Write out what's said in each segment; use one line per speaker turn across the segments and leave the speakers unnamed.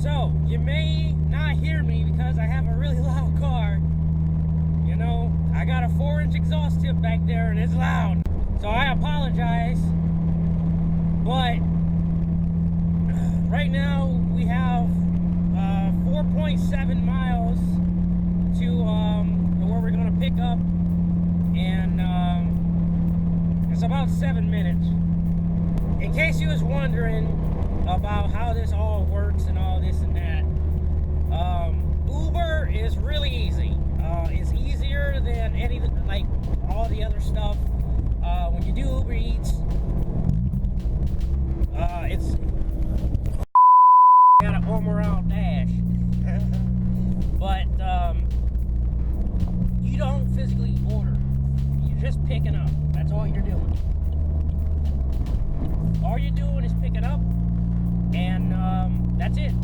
So, you may not hear me because I have a really loud car. You know, I got a 4-inch exhaust tip back there and it's loud. So I apologize. But right now we have 4.7 miles to where we're going to pick up. And it's about 7 minutes. In case you was wondering about how this all works and all this and that, Uber is really easy. It's easier than like all the other stuff. When you do Uber Eats, it's got an all-around dash, but you don't physically order. You're just picking up. That's all you're doing. All you're doing is picking up, and that's it.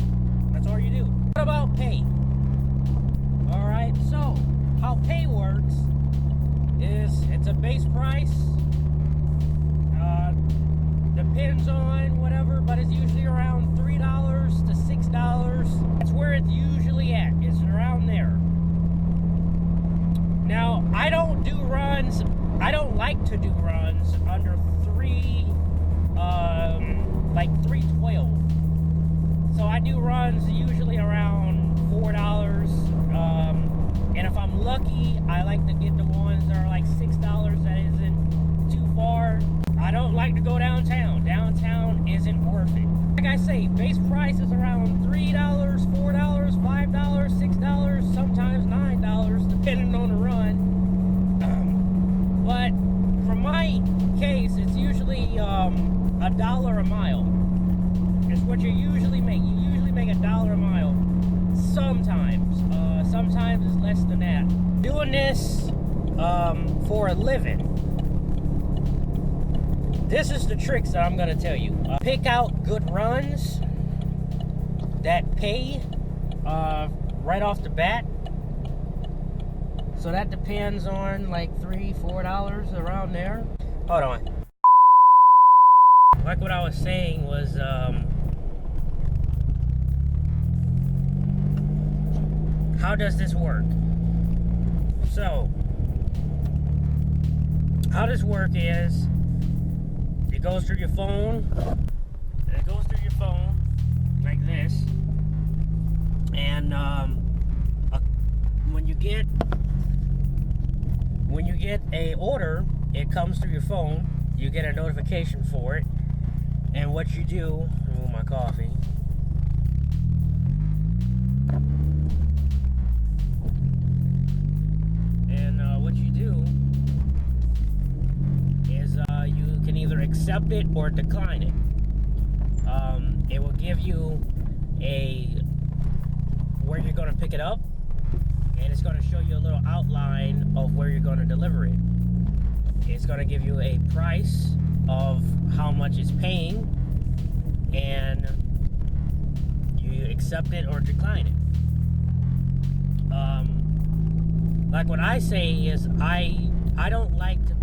That's all you do. What about pay? Alright, so how pay works is it's a base price. Depends on whatever, but it's usually around $3 to $6. That's where it's usually at. It's around there. Now, I don't do runs. I don't like to do runs under like $3.12. So I do runs usually around $4. And if I'm lucky, I like to get the ones that are like $6. That isn't too far. I don't like to go downtown. Downtown isn't worth it. Like I say, base price is around $3, $4, $5, $6, sometimes $9, depending on the run. But for my case, it's usually $1 a mile. Is what you usually make. You usually make $1 a mile. Sometimes. Sometimes it's less than that. Doing this for a living. This is the tricks that I'm going to tell you. Pick out good runs that pay right off the bat. So that depends on like $3, $4 around there. Hold on. Like what I was saying was how does this work? So how this work is it goes through your phone. It goes through your phone like this, and when you get a order, it comes through your phone. You get a notification for it, and what you do. Oh, my coffee. And what you do is you can either accept it or decline it. It will give you where you're going to pick it up, and it's going to show you a little outline of where you're going to deliver it. It's going to give you a price of how much it's paying, and you accept it or decline it. Like what I say is I don't like to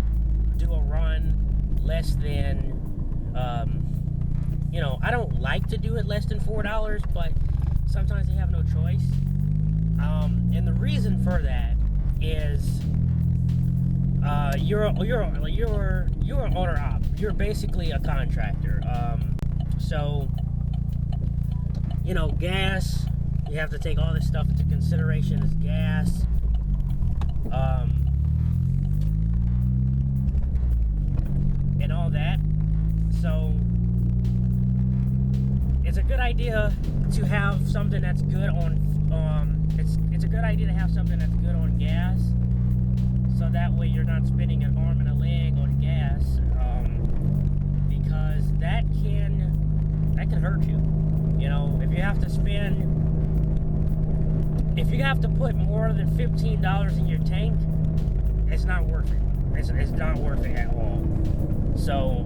do a run less than I don't like to do it less than $4, but sometimes you have no choice. And the reason for that is you're an owner op. You're basically a contractor. So gas. You have to take all this stuff into consideration as gas. And all that. So it's a good idea to have something that's good on it's a good idea to have something that's good on gas, so that way you're not spending an arm and a leg on gas, because that can hurt you. If you have to put more than $15 in your tank, it's not worth it. It's not worth it at all. So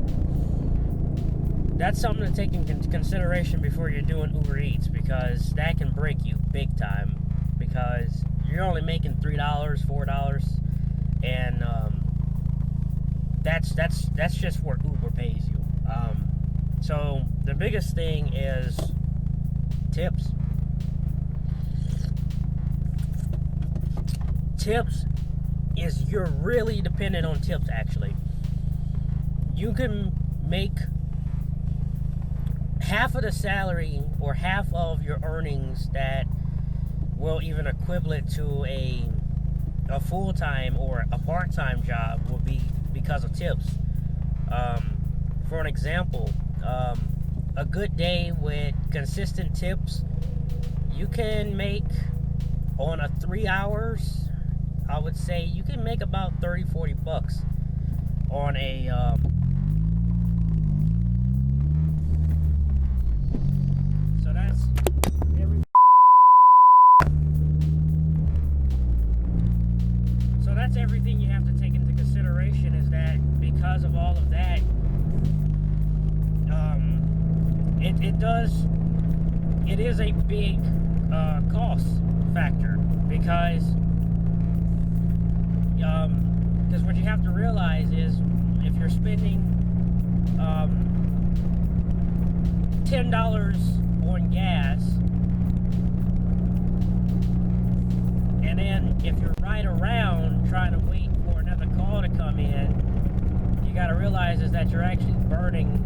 that's something to take into consideration before you're doing Uber Eats, because that can break you big time, because you're only making $3, $4, and that's just what Uber pays you. So the biggest thing is tips. tips is you're really dependent on tips. Actually, you can make half of the salary or half of your earnings that will even equivalent to a full-time or a part-time job will be because of tips. For an example, a good day with consistent tips, you can make on a 3 hours, I would say you can make about 30-40 bucks on a so that's every so that's everything you have to take into consideration, is that because of all of that, it is a big cost factor, because what you have to realize is if you're spending $10 on gas, and then if you're right around trying to wait for another call to come in, you got to realize is that you're actually burning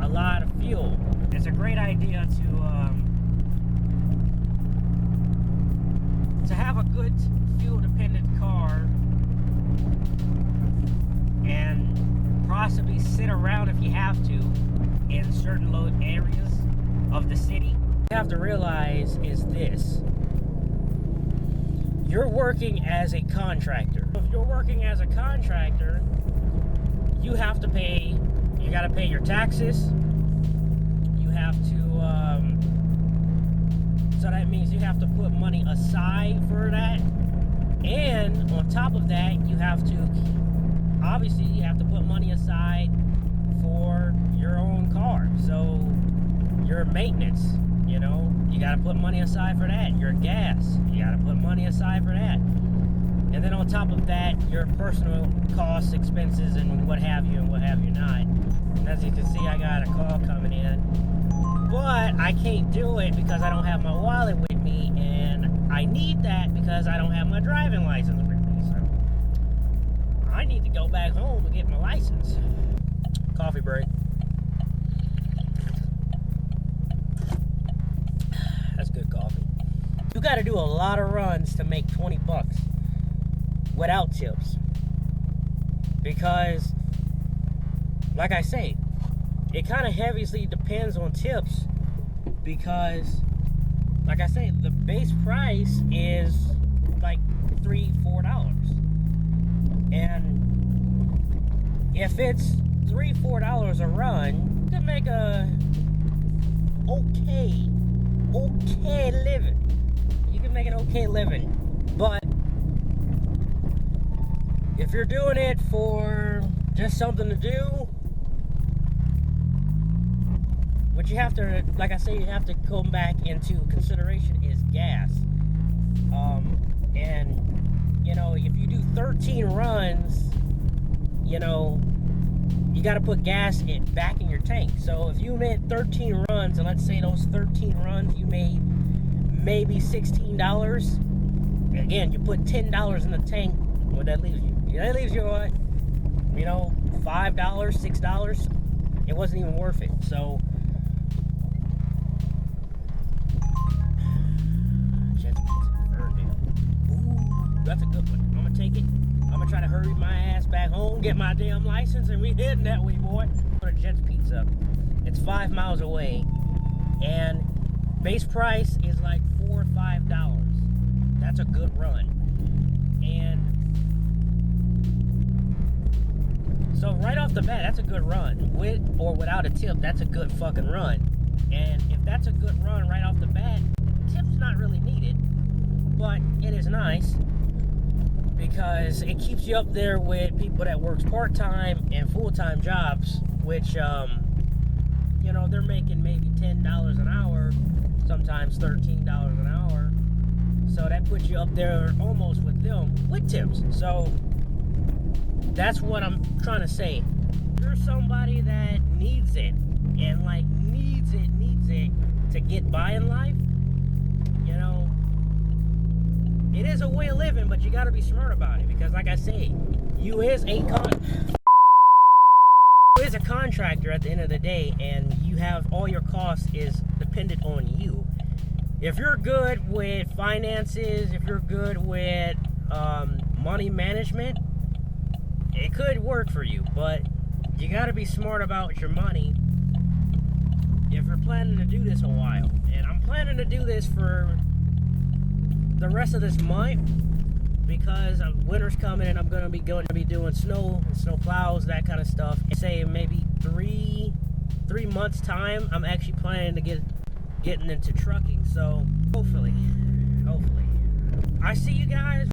a lot of fuel. It's a great idea to have a good fuel-dependent car and possibly sit around if you have to in certain low areas of the city. You have to realize is this: you're working as a contractor. If you're working as a contractor, you have to pay. You got to pay your taxes. You have to. So that means you have to put money aside for that, and on top of that, you have to put money aside for your own car. So your maintenance, you got to put money aside for that. Your gas, you got to put money aside for that. And then on top of that, your personal costs, expenses, and what have you not. And as you can see, I got a call coming in, but I can't do it because I don't have my wallet with me, and I need that because I don't have my driving license with me. So I need to go back home and get my license. Coffee break. That's good coffee. You got to do a lot of runs to make 20 bucks without tips, because like I say, it kind of heavily depends on tips, because like I say, the base price is like $3-4, and if it's $3-4 a run, you can make a okay living. You can make an okay living, but if you're doing it for just something to do, what you have to, like I say, you have to come back into consideration is gas. And if you do 13 runs, you got to put gas back in your tank. So if you made 13 runs, and let's say those 13 runs you made maybe $16, again, you put $10 in the tank, what that leaves you? That leaves you what? $5, $6. It wasn't even worth it. So that's a good one. I'm gonna take it. I'm gonna try to hurry my ass back home, get my damn license, and we heading that way, boy. For Jet's Pizza. It's 5 miles away, and base price is like $4 or $5. That's a good run. And so right off the bat, that's a good run. With or without a tip, that's a good fucking run. And if that's a good run right off the bat, tip's not really needed, but it is nice, because it keeps you up there with people that works part-time and full-time jobs, which, they're making maybe $10 an hour, sometimes $13 an hour. So that puts you up there almost with them with tips. So that's what I'm trying to say. If you're somebody that needs it, and needs it to get by in life, it is a way of living, but you got to be smart about it, because like I say, you is a contractor at the end of the day, and you have all your costs is dependent on you. If you're good with finances, if you're good with money management, it could work for you, but you got to be smart about your money if you're planning to do this a while. And I'm planning to do this for the rest of this month, because winter's coming and I'm going to be doing snow plows, that kind of stuff. And say maybe three months time, I'm actually planning to getting into trucking. So hopefully I see you guys